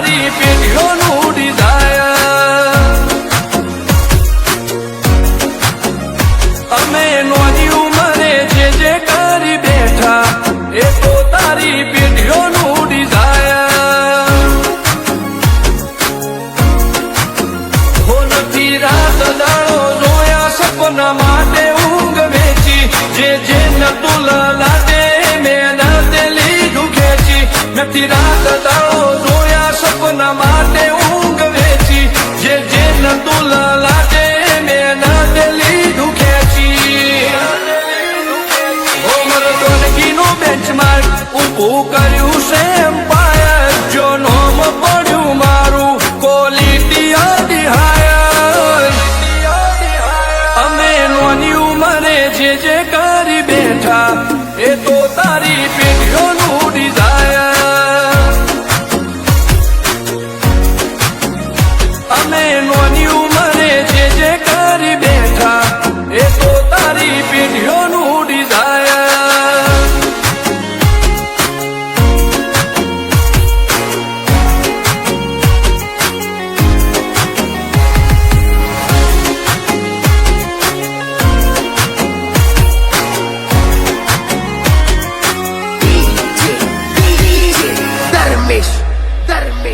તારી પેઢીઓનું ડિઝાયર અમે નોની ઉંમરે જે કરી બેઠા એ તો તારી પેઢીઓનું ડિઝાયર હો નથી રાત દાડો જોયા સપના માટે ઊંઘ વેચી જે નતું લાગે મહેનતે લીધું ખેંચી નથી રાત દાડો જોયા સપના માટે ઊંઘ વેચી જે નતું લાગે મહેનતે લીધું ખેંચી મરદોનગીનું બેન્ચમાર્ક ઊભું કર્યું છે એમ્પાયર જો નોમ પડ્યું મારું ક્વોલિટી આદિ હાયર અમે નોની ઉંમરે જે કરી બેઠા એ તો તારી પેઢીઓનું ડિઝાયર અમે નોની ઉંમરે જે કરી બેઠા એ તો તારી પેઢીઓનું ડિઝાયર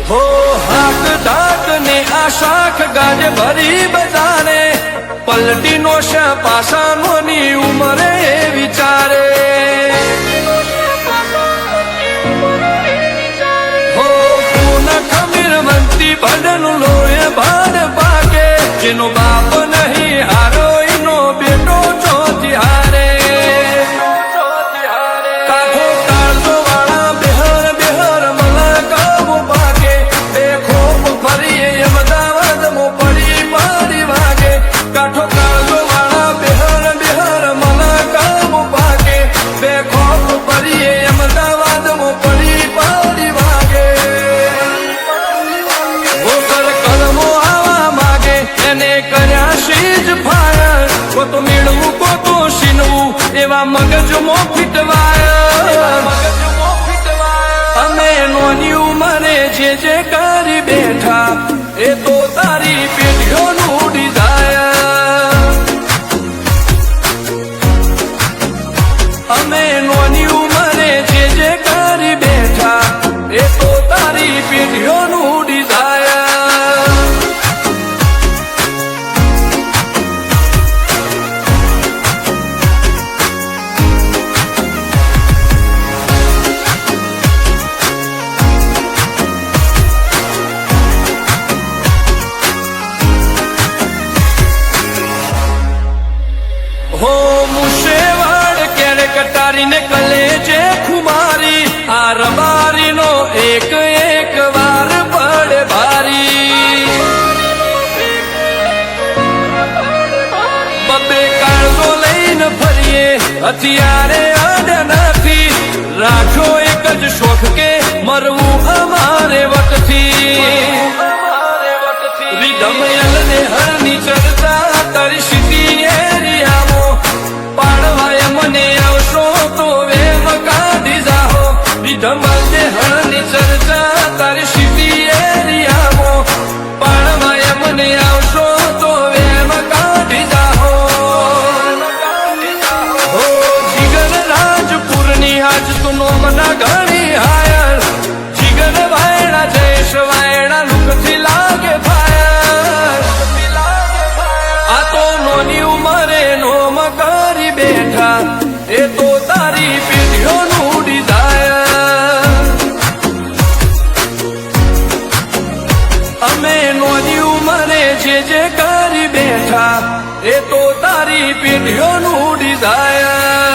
હો હાક ધાક ને આ શાખ ગાજ ભરી બજારે પલટી નો છે પાસાનો ની ઉમરે વિચારે હો પૂન ખમીર મંતી ભડનું લોહે ભાડ પાકે જેનો બાપ નહીં હારો એનો બેટો ચોથી હારે તો મેળવું કોતો શીનવું એવા મગજમાં ફીટવાય અમે નોની ઉંમરે જે કરી બેઠા એ તો તારી પેઢીઓનું ડિઝાયર અમે નોની ઉંમરે જે કરી બેઠા એ તો તારી પેઢીઓનું ડિઝાયર હો મુશેવાડ ક્યારે કટારીને કલેજે ખુમારી આ રબારીનો એક વાર પડે ભારી બબે કાળજો લઈને ફરીએ હથિયારે અડ નથી રાખો એક જ શોખ કે મરવું અમારે વટથી રીધમ યલને હરની ચર્ચા તારી સીધી એરિયામો પાડવાય મને આવશો તો વેમ કાઢી જાહો રીધમ હરની ચર્ચા તારી સીધી એરિયામો પાડવાય મને આવશો તો વેમ કાઢી જાહો હો જીગર રાજપુરની આજ તો નોમના ઘણી હાયર જીગર વાયડા જયેશ વાયડા લુકથી લાગે ફાયર આ તો નોની ઉંમરે નોમ કરી બેઠા એ તો તારી પેઢીઓનું ડિઝાયર અમે નોની ઉંમરે જે કરી બેઠા એ તો તારી પેઢીઓનું ડિઝાયર